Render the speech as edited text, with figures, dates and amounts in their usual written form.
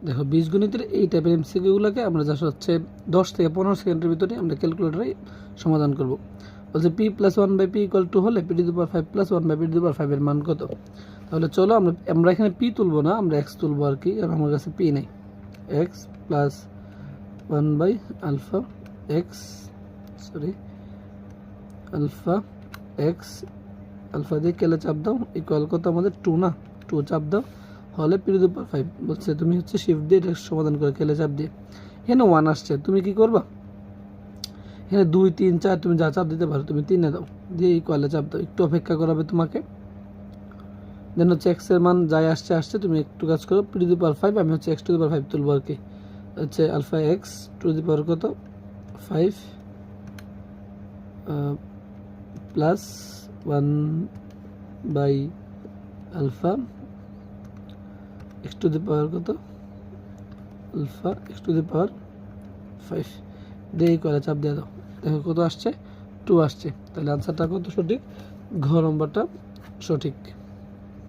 দেখো বীজগণিতের এই টাইপের এমসিকিউগুলোকে আমরা যা হচ্ছে 10 থেকে 15 সেকেন্ডের ভিতরে আমরা ক্যালকুলেটরে সমাধান করব। বলছে p + 1/p = হলে p⁵ + 1/p⁵ এর মান কত? তাহলে চলো আমরা এখানে p তুলব না, আমরা x তুলব আর কি, কারণ আমার কাছে p নেই। x + 1/α x alpha x alpha দিয়ে কেলে চাপ দাও ইকুয়াল কত আমাদের 2 না, 2 চাপ দাও হলে p⁵। বলছে তুমি হচ্ছে শিফট দিয়ে এটা সমাধান করে কেলে চাপ দিয়ে, এখানে 1 আসছে, তুমি কি করবা? এখানে 2 3 4 তুমি যা চাপ দিতে পারো, তুমি 3 এ দাও, দিয়ে ইকুয়ালে চাপ দাও, একটু অপেক্ষা করাবে তোমাকে। দেন হচ্ছে x এর মান যাই আসছে তুমি একটু কাজ করো, p⁵, আমি হচ্ছে x⁵ তুলবো আর কি। হচ্ছে আলফা x কত 5 প্লাস 1/α x⁵ কত আলফা x⁵ দিয়ে করে চাপ দিয়ে দাও, দেখো কত আসছে 2 আসছে। তাহলে আনসারটা কত সঠিক? ঘ নম্বরটা সঠিক।